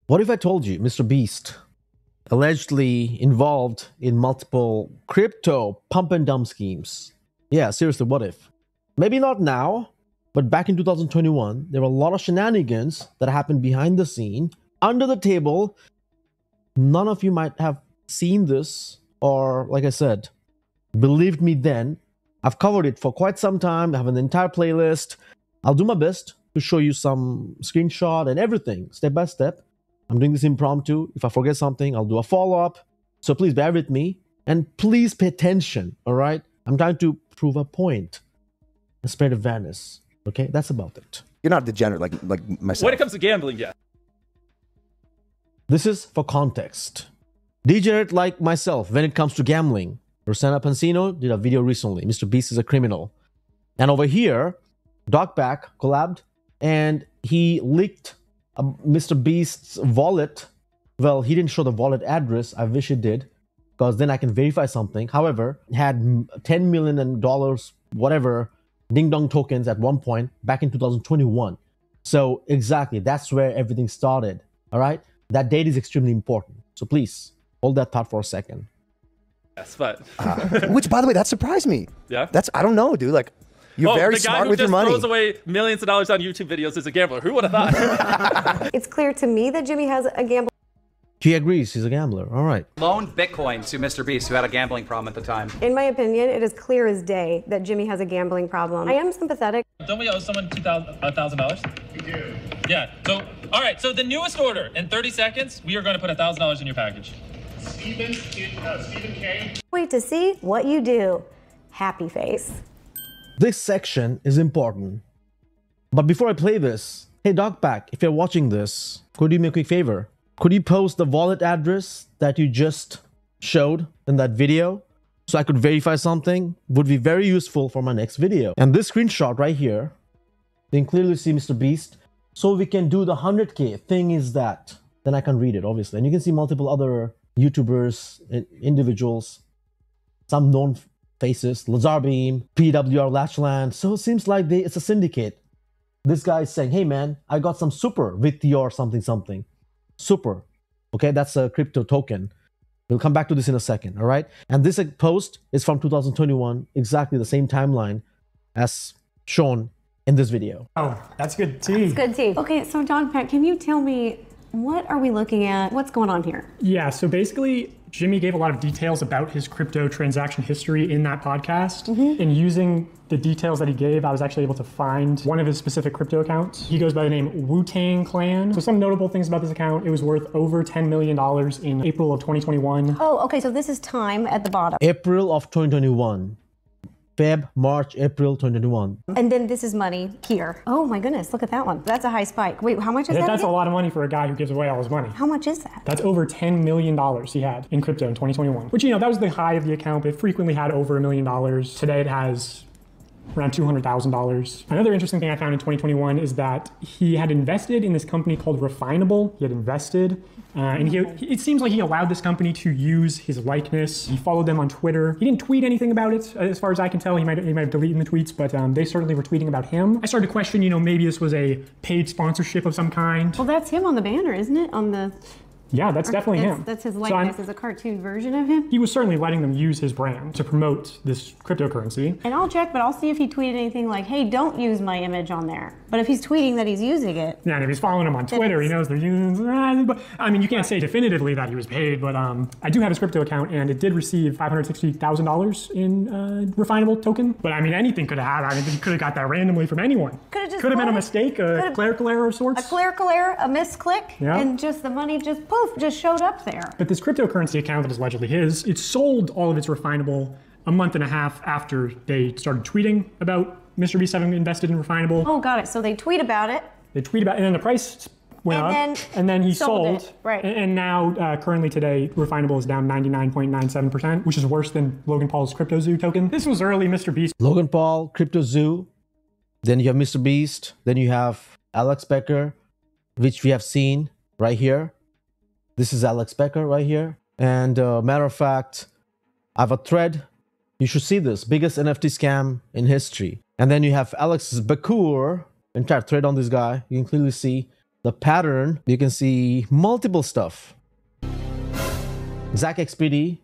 What if I told you MrBeast allegedly involved in multiple crypto pump and dump schemes? Yeah, seriously, what if? Maybe not now, but back in 2021, there were a lot of shenanigans that happened behind the scene, under the table. None of you might have seen this, or like I said, believed me then. I've covered it for quite some time. I have an entire playlist. I'll do my best to show you some screenshot and everything, step by step. I'm doing this impromptu. If I forget something, I'll do a follow-up. So please bear with me. And please pay attention, all right? I'm trying to prove a point and spread awareness. Okay, that's about it. You're not degenerate like myself. When it comes to gambling, yeah. This is for context. Degenerate like myself when it comes to gambling. Rosanna Pansino did a video recently. MrBeast is a criminal. And over here, Dogpack collabed and he leaked MrBeast's wallet. Well, he didn't show the wallet address. I wish he did, because then I can verify something. However, had $10 million, whatever, ding dong tokens at one point back in 2021. So exactly, that's where everything started. All right, that date is extremely important. So please hold that thought for a second. Yes, but which, by the way, that surprised me. Yeah, I don't know, dude. Like, you're very smart with your money. The guy who just throws away millions of dollars on YouTube videos is a gambler. Who would have thought? It's clear to me that Jimmy has a gambling. He agrees he's a gambler. All right. Loaned Bitcoin to MrBeast, who had a gambling problem at the time. In my opinion, it is clear as day that Jimmy has a gambling problem. I am sympathetic. Don't we owe someone $1,000? We do. Yeah. So, all right. So the newest order, in 30 seconds, we are going to put $1,000 in your package. Stephen K. Wait to see what you do. Happy face. This section is important. But before I play this, hey Dogpack, if you're watching this, could you do me a quick favor? Could you post the wallet address that you just showed in that video so I could verify something? Would be very useful for my next video. And this screenshot right here, you can clearly see MrBeast. So we can do the 100K thing is that. Then I can read it, obviously. And you can see multiple other YouTubers, individuals, some known faces, Lazarbeam, PWR Latchland. So it seems like it's a syndicate. This guy is saying, hey man, I got some super with your something something. Super. Okay, that's a crypto token. We'll come back to this in a second, all right? And this post is from 2021, exactly the same timeline as shown in this video. Oh, that's good tea. That's good tea. Okay, so Dogpack, can you tell me, what are we looking at? What's going on here? Yeah, so basically, Jimmy gave a lot of details about his crypto transaction history in that podcast. And using the details that he gave, I was actually able to find one of his specific crypto accounts. He goes by the name Wu-Tang Clan. So some notable things about this account, it was worth over $10 million in April of 2021. Oh, okay, so this is time at the bottom. April of 2021. Feb, March, April 2021. And then this is money here. Oh my goodness, look at that one. That's a high spike. Wait, how much is that? That's a lot of money for a guy who gives away all his money. How much is that? That's over $10 million he had in crypto in 2021. Which, you know, that was the high of the account. It frequently had over $1 million. Today it has around $200,000. Another interesting thing I found in 2021 is that he had invested in this company called Refinable. He had invested, and it seems like he allowed this company to use his likeness. He followed them on Twitter. He didn't tweet anything about it, as far as I can tell. He might have deleted the tweets, but they certainly were tweeting about him. I started to question, you know, maybe this was a paid sponsorship of some kind. Well, that's him on the banner, isn't it? On the... Yeah, that's definitely him. That's his likeness as a cartoon version of him. He was certainly letting them use his brand to promote this cryptocurrency. And I'll check, but I'll see if he tweeted anything like, hey, don't use my image on there. But if he's tweeting that he's using it... Yeah, and if he's following him on Twitter, he knows they're using... I mean, you can't say definitively that he was paid, but I do have his crypto account, and it did receive $560,000 in Refinable token. But I mean, anything could have happened. I mean, he could have got that randomly from anyone. Could have been a mistake, a clerical error of sorts. A clerical error, a misclick, and just the money just poof, just showed up there. But this cryptocurrency account that is allegedly his, it sold all of its Refinable a month and a half after they started tweeting about MrBeast having invested in Refinable. Oh, got it. So they tweet about it. They tweet about it, and then the price went up, and then he sold it. Right. And now, currently today, Refinable is down 99.97%, which is worse than Logan Paul's CryptoZoo token. This was early MrBeast. Logan Paul, CryptoZoo, then you have MrBeast, then you have Alex Becker, which we have seen right here. This is Alex Becker right here. And matter of fact, I have a thread. You should see this. Biggest NFT scam in history. And then you have Alex Becker, entire thread on this guy. You can clearly see the pattern, you can see multiple stuff. Zach XPD,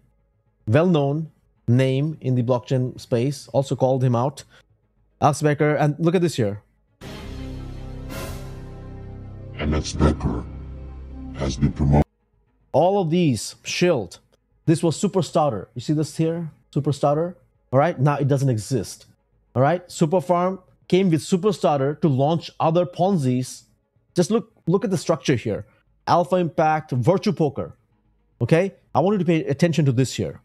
well-known name in the blockchain space, also called him out. Alex Becker, and look at this here. Alex Becker has been promoted. All of these shilled. This was Super Starter. You see this here? Super Starter. All right. Now it doesn't exist. All right. Super Farm came with Super Starter to launch other Ponzi's. Just look at the structure here. Alpha Impact, Virtue Poker. Okay. I want you to pay attention to this here.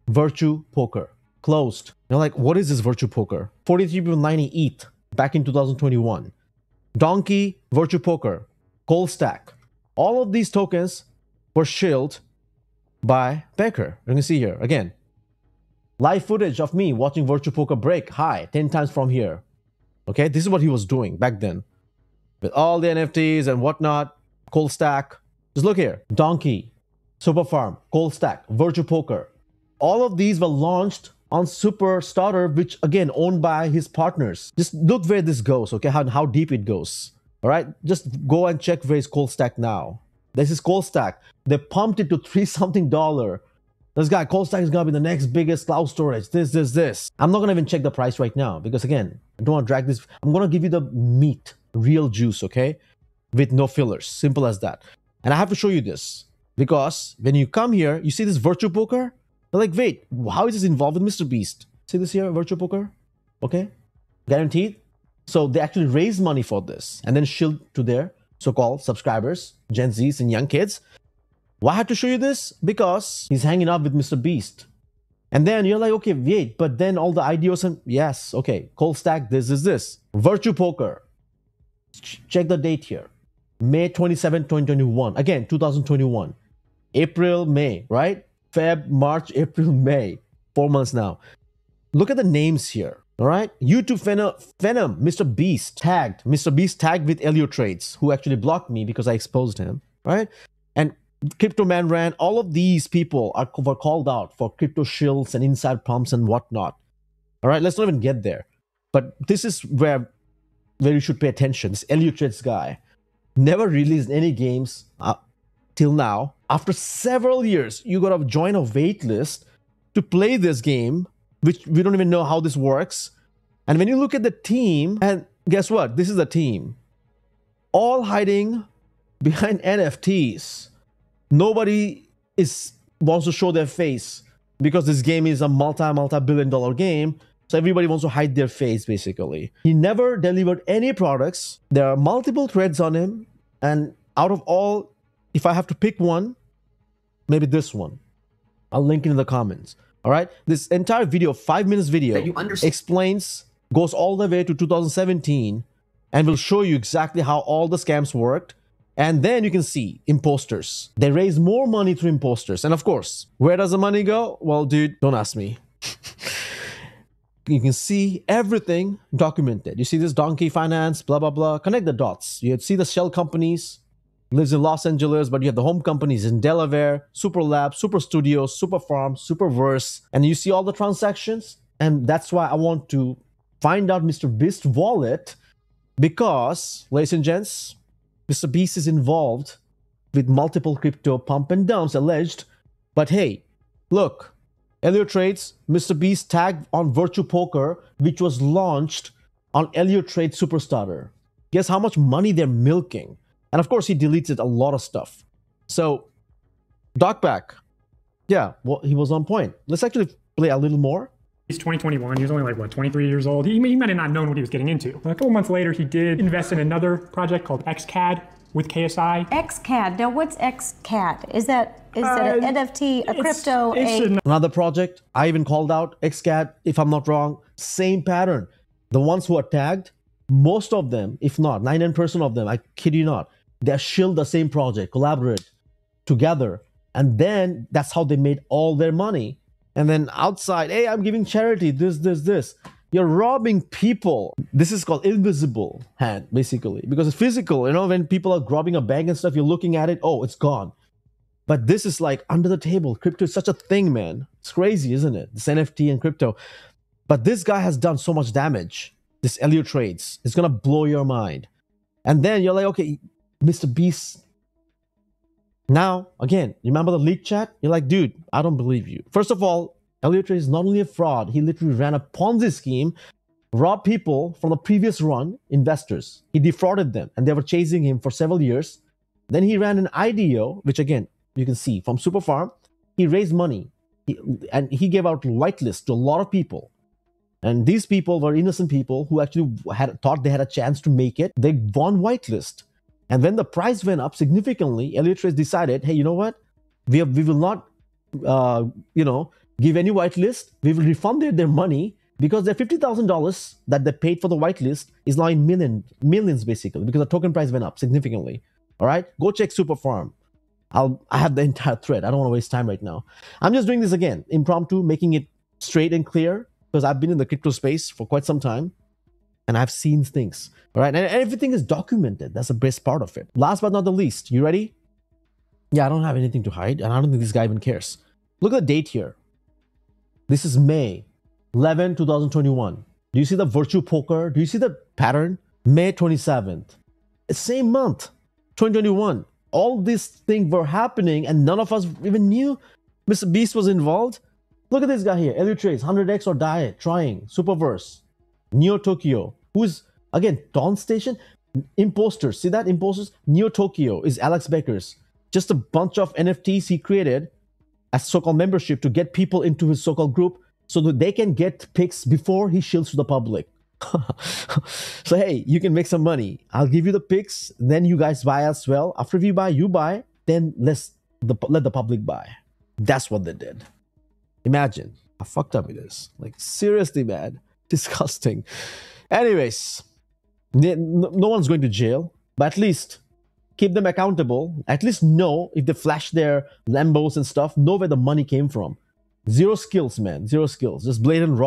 Virtue Poker. Closed. You're like, what is this Virtue Poker? 43.90 ETH back in 2021. Donkey, Virtue Poker, Cold Stack. All of these tokens were shilled by Becker. You can see here again. Live footage of me watching Virtue Poker break high 10 times from here. Okay, this is what he was doing back then. With all the NFTs and whatnot, Cold Stack. Just look here. Donkey, Super Farm, Cold Stack, Virtue Poker. All of these were launched on Super Starter, which again owned by his partners. Just look where this goes, okay? How deep it goes. All right, just go and check where is Cold Stack now. This is Cold Stack. They pumped it to $3-something. This guy, Cold Stack, is gonna be the next biggest cloud storage. This. I'm not gonna even check the price right now because again, I don't want to drag this. I'm gonna give you the meat, real juice, okay? With no fillers, simple as that. And I have to show you this because when you come here, you see this Virtue Poker. You're like, wait, how is this involved with MrBeast? See this here, Virtue Poker? Okay, guaranteed. So they actually raised money for this and then shilled to their so-called subscribers, Gen Zs and young kids. Why I have to show you this? Because he's hanging out with MrBeast. And then you're like, okay, wait, but then all the IDOs and yes, okay, Cold Stack, this. Virtue Poker. Check the date here. May 27, 2021. Again, 2021. April, May, right? Feb, March, April, May. 4 months now. Look at the names here. All right. YouTube Venom, MrBeast tagged. MrBeast tagged with Elio Trades, who actually blocked me because I exposed him. Right. And Crypto Man Ran, all of these people were called out for crypto shills and inside pumps and whatnot. All right. Let's not even get there. But this is where you should pay attention. This Elio Trades guy never released any games till now. After several years, you got to join a wait list to play this game, which we don't even know how this works. And when you look at the team, and guess what? This is the team. All hiding behind NFTs. Nobody wants to show their face because this game is a multi-billion-dollar game. So everybody wants to hide their face, basically. He never delivered any products. There are multiple threads on him. And out of all, if I have to pick one, maybe this one. I'll link it in the comments. All right. This entire video, 5 minutes video, explains, goes all the way to 2017 and will show you exactly how all the scams worked. And then you can see imposters. They raise more money through imposters. And of course, where does the money go? Well, dude, don't ask me. You can see everything documented. You see this Donkey Finance, blah, blah, blah. Connect the dots. You see the shell companies. Lives in Los Angeles, but you have the home companies in Delaware, Super Lab, Super Studios, Super Farm, Superverse, and you see all the transactions. And that's why I want to find out MrBeast wallet because, ladies and gents, MrBeast is involved with multiple crypto pump and dumps alleged. But hey, look, Elio Trades, MrBeast tagged on Virtue Poker, which was launched on Elio Trades Superstarter. Guess how much money they're milking? And of course, he deleted a lot of stuff. So, Docback, yeah, well, he was on point. Let's actually play a little more. He's 2021. He was only like, what, 23 years old? He might have not known what he was getting into. A couple months later, he did invest in another project called XCAD with KSI. XCAD. Now, what's XCAD? Is that an NFT, a crypto, Another project. I even called out XCAD, if I'm not wrong. Same pattern. The ones who are tagged, most of them, if not 99% of them, I kid you not, they shilled the same project, collaborate together. And then that's how they made all their money. And then outside, hey, I'm giving charity, this. You're robbing people. This is called invisible hand, basically. Because it's physical, you know, when people are robbing a bank and stuff, you're looking at it, oh, it's gone. But this is like under the table. Crypto is such a thing, man. It's crazy, isn't it? This NFT and crypto. But this guy has done so much damage. This Elio Trades. It's going to blow your mind. And then you're like, okay, Mr. Beast. Now, again, remember the leak chat? You're like, dude, I don't believe you. First of all, Elliot Trade is not only a fraud, he literally ran a Ponzi scheme, robbed people from the previous run, investors. He defrauded them, and they were chasing him for several years. Then he ran an IDO, which again, you can see from Super Farm. He raised money, and he gave out whitelist to a lot of people. And these people were innocent people who actually thought they had a chance to make it. They won whitelist. And when the price went up significantly, Elliot Trade decided, hey, you know what? We will not, give any whitelist. We will refund their money because their $50,000 that they paid for the whitelist is now in millions basically, because the token price went up significantly. All right, go check Super Farm. I have the entire thread. I don't want to waste time right now. I'm just doing this again, impromptu, making it straight and clear because I've been in the crypto space for quite some time and I've seen things. All right, and everything is documented. That's the best part of it. Last but not the least, you ready? Yeah, I don't have anything to hide, and I don't think this guy even cares. Look at the date here. This is May 11, 2021. Do you see the virtue poker? Do you see the pattern? May 27th. Same month, 2021. All these things were happening and none of us even knew Mr. Beast was involved. Look at this guy here. Elliot Trades, 100x or die, trying, Superverse, Neo Tokyo, who is, again, Dawn Station, imposters. See that? Imposters? Neo Tokyo is Alex Becker's. Just a bunch of NFTs he created as so-called membership to get people into his so-called group so that they can get picks before he shields to the public. So hey, you can make some money. I'll give you the picks, then you guys buy as well. After we buy, you buy, then let the public buy. That's what they did. Imagine how fucked up it is. Like seriously, man, disgusting. Anyways, no one's going to jail, but at least keep them accountable. At least know if they flash their Lambos and stuff, know where the money came from. Zero skills, man. Zero skills. Just blatant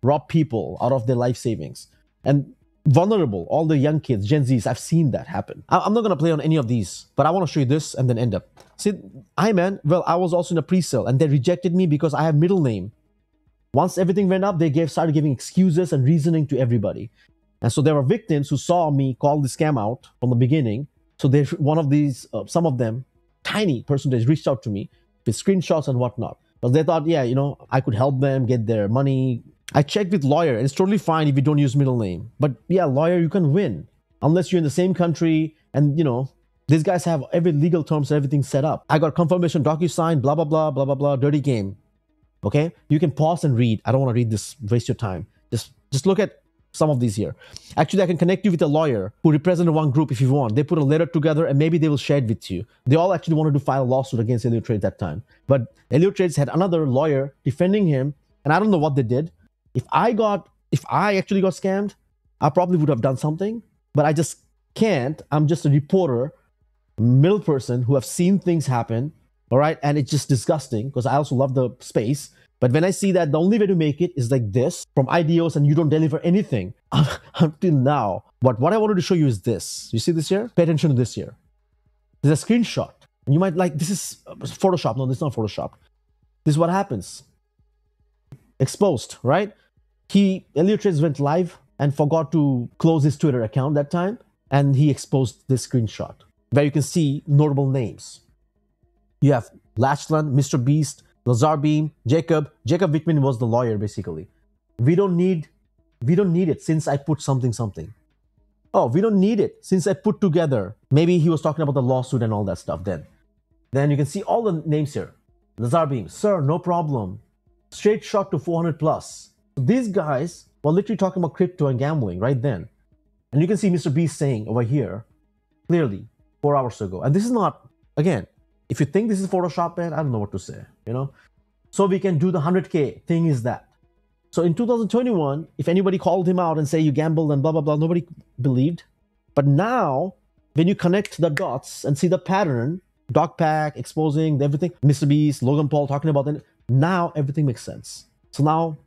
rob people out of their life savings. And vulnerable, all the young kids, Gen Zs, I've seen that happen. I'm not going to play on any of these, but I want to show you this and then end up. See, I was also in a pre-sale and they rejected me because I have middle name. Once everything went up, they started giving excuses and reasoning to everybody. And so there were victims who saw me call the scam out from the beginning. So one of these, some of them, tiny percentage, reached out to me with screenshots and whatnot. Because they thought, yeah, I could help them get their money. I checked with lawyer, and it's totally fine if you don't use middle name. But yeah, lawyer, you can win. Unless you're in the same country and, these guys have every legal terms, everything set up. I got confirmation, DocuSign, blah, blah, blah, blah, blah, blah, dirty game. Okay? You can pause and read. I don't want to read this, waste your time. Just look at some of these here. Actually, I can connect you with a lawyer who represented one group if you want. They put a letter together and maybe they will share it with you. They all actually wanted to file a lawsuit against Elliot Trades that time. But Elliot Trades had another lawyer defending him, and I don't know what they did. If I actually got scammed, I probably would have done something, but I just can't. I'm just a reporter, middle person who have seen things happen, all right? And it's just disgusting because I also love the space. But when I see that the only way to make it is like this from IDOs and you don't deliver anything until now. But what I wanted to show you is this. You see this here? Pay attention to this here. There's a screenshot. And you might like, this is Photoshop. No, this is not Photoshop. This is what happens. Exposed, right? Elliot Trades went live and forgot to close his Twitter account that time. And he exposed this screenshot where you can see notable names. You have Lachlan, MrBeast, Lazarbeam, Jacob Wickman was the lawyer basically. We don't need it since I put something. Oh, we don't need it since I put together. Maybe he was talking about the lawsuit and all that stuff then. Then you can see all the names here. Lazarbeam, sir, no problem. Straight shot to 400 plus. So these guys were literally talking about crypto and gambling right then. And you can see MrBeast saying over here, clearly, 4 hours ago. And this is not, again, if you think this is Photoshop, man, I don't know what to say, So we can do the 100K thing is that. So in 2021, if anybody called him out and say you gambled and blah, blah, blah, nobody believed. But now, when you connect the dots and see the pattern, Dogpack exposing everything, MrBeast, Logan Paul talking about it, now everything makes sense. So now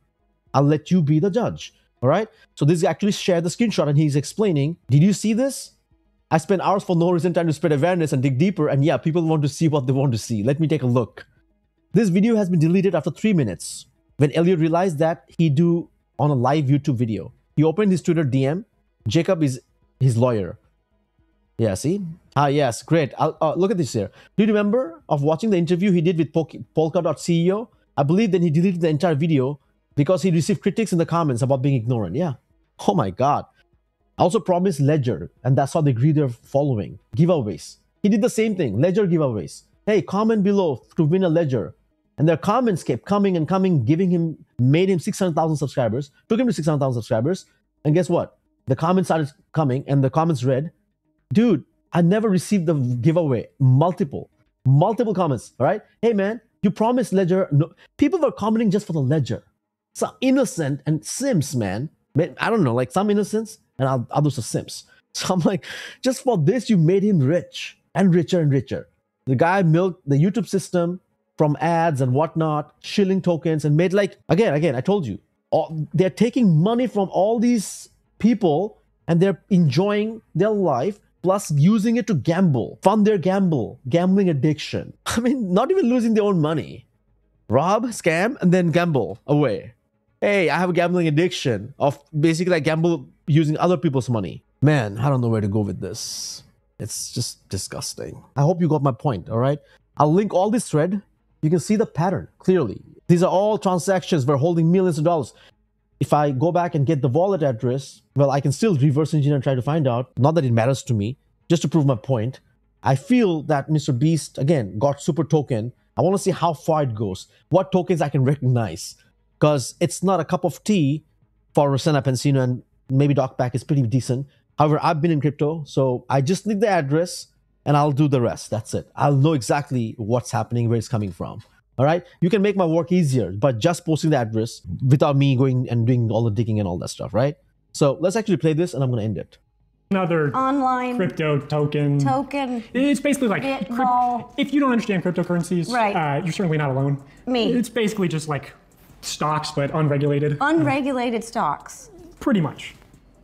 I'll let you be the judge, all right? So this guy actually shared the screenshot and he's explaining, did you see this? I spent hours for no reason trying to spread awareness and dig deeper, and yeah, people want to see what they want to see. Let me take a look. This video has been deleted after 3 minutes when Elliot realized that he'd do on a live YouTube video. He opened his Twitter DM. Jacob is his lawyer. Yeah, see? Ah, yes, great. Look at this here. Do you remember of watching the interview he did with Polka.ceo? I believe then he deleted the entire video because he received critics in the comments about being ignorant. Yeah. Oh my God. I also promised Ledger, and that's how they grew their following. Giveaways. He did the same thing. Ledger giveaways. Hey, comment below to win a Ledger. And their comments kept coming and coming, made him 600,000 subscribers, took him to 600,000 subscribers. And guess what? The comments started coming, and the comments read, dude, I never received the giveaway. Multiple comments. All right. Hey, man, you promised Ledger. No, people were commenting just for the Ledger. Some innocent and Sims, man. I don't know, like some innocents and others are Sims. So I'm like, just for this, you made him rich and richer and richer. The guy milked the YouTube system from ads and whatnot, shilling tokens, and made like, again, I told you, they're taking money from all these people and they're enjoying their life, plus using it to gamble, fund their gambling addiction. I mean, not even losing their own money. Rob, scam, and then gamble away. Hey, I have a gambling addiction of basically I gamble using other people's money. Man, I don't know where to go with this. It's just disgusting. I hope you got my point, all right? I'll link all this thread. You can see the pattern clearly. These are all transactions where holding millions of dollars. If I go back and get the wallet address, well, I can still reverse engineer and try to find out. Not that it matters to me, just to prove my point. I feel that MrBeast, again, got super token. I want to see how far it goes. What tokens I can recognize. Because it's not a cup of tea for Rosanna Pensino, and maybe DocPack is pretty decent. However, I've been in crypto, so I just need the address and I'll do the rest. That's it. I'll know exactly what's happening, where it's coming from. All right? You can make my work easier by just posting the address without me going and doing all the digging and all that stuff, right? So let's actually play this and I'm going to end it. Another online crypto token. It's basically like, if you don't understand cryptocurrencies, right. You're certainly not alone. Me. It's basically just like stocks, but unregulated. Unregulated stocks. Pretty much.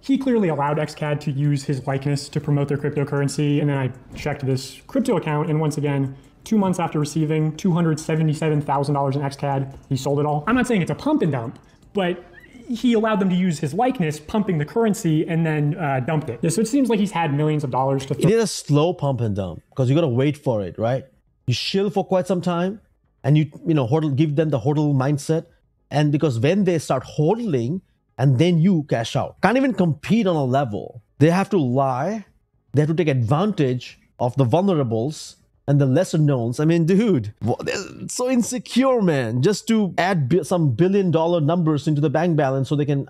He clearly allowed XCAD to use his likeness to promote their cryptocurrency, and then I checked this crypto account, and once again, 2 months after receiving $277,000 in XCAD, he sold it all. I'm not saying it's a pump and dump, but he allowed them to use his likeness, pumping the currency, and then dumped it. So it seems like he's had millions of dollars to throw. It is a slow pump and dump, because you got to wait for it, right? You shill for quite some time, and you hodl, give them the hodl mindset, and because when they start hodling, and then you cash out. Can't even compete on a level. They have to lie. They have to take advantage of the vulnerables and the lesser knowns. I mean, dude, they're so insecure, man. Just to add some billion-dollar numbers into the bank balance so they can,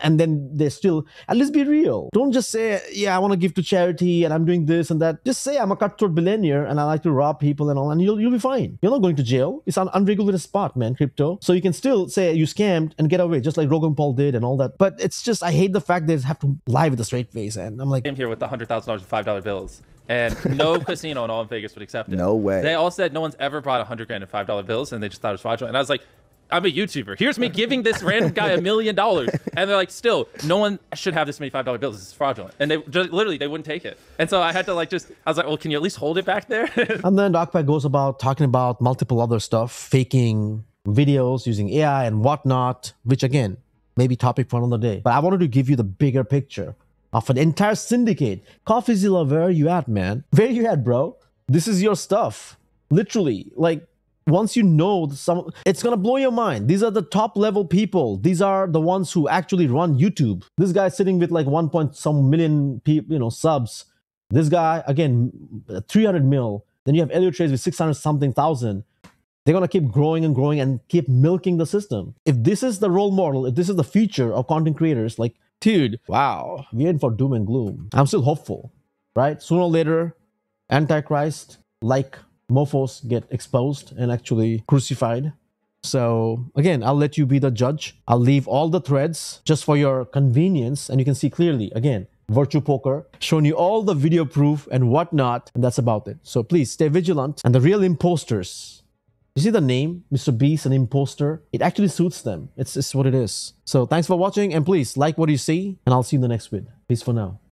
and then they still, at least be real. Don't just say, yeah, I want to give to charity and I'm doing this and that. Just say I'm a cutthroat billionaire and I like to rob people and all, and you'll be fine. You're not going to jail. It's an unregulated spot, man, crypto. So you can still say you scammed and get away, just like Logan Paul did and all that. But it's just, I hate the fact they have to lie with a straight face. And I'm like, came here with the $100,000 in $5 bills. And no casino in all in Vegas would accept it. No way. They all said no one's ever brought 100 grand in $5 bills, and they just thought it was fraudulent. And I was like, I'm a YouTuber. Here's me giving this random guy $1 million. And they're like, still, no one should have this many $5 bills. This is fraudulent. And they just, literally, they wouldn't take it. And so I had to like I was like, well, can you at least hold it back there? And then DocPack goes about talking about multiple other stuff, faking videos, using AI and whatnot, which again, maybe topic for another day. But I wanted to give you the bigger picture of an entire syndicate. CoffeeZilla, where are you at, man? Where you at, bro? This is your stuff. Literally, like, once you know it's gonna blow your mind. These are the top level people. These are the ones who actually run YouTube. This guy's sitting with like 1 point some million subs. This guy, again, 300 mil. Then you have Elliot Trades with 600 something thousand. They're going to keep growing and growing and keep milking the system. If this is the role model, if this is the future of content creators, like, dude, wow, we're in for doom and gloom. I'm still hopeful, right? Sooner or later, Antichrist, like mofos, get exposed and actually crucified. So again, I'll let you be the judge. I'll leave all the threads just for your convenience. And you can see clearly, again, Virtue Poker, showing you all the video proof and whatnot. And that's about it. So please stay vigilant. And the real imposters, you see the name, MrBeast, an imposter? It actually suits them. It's what it is. So thanks for watching, and please like what you see, and I'll see you in the next vid. Peace for now.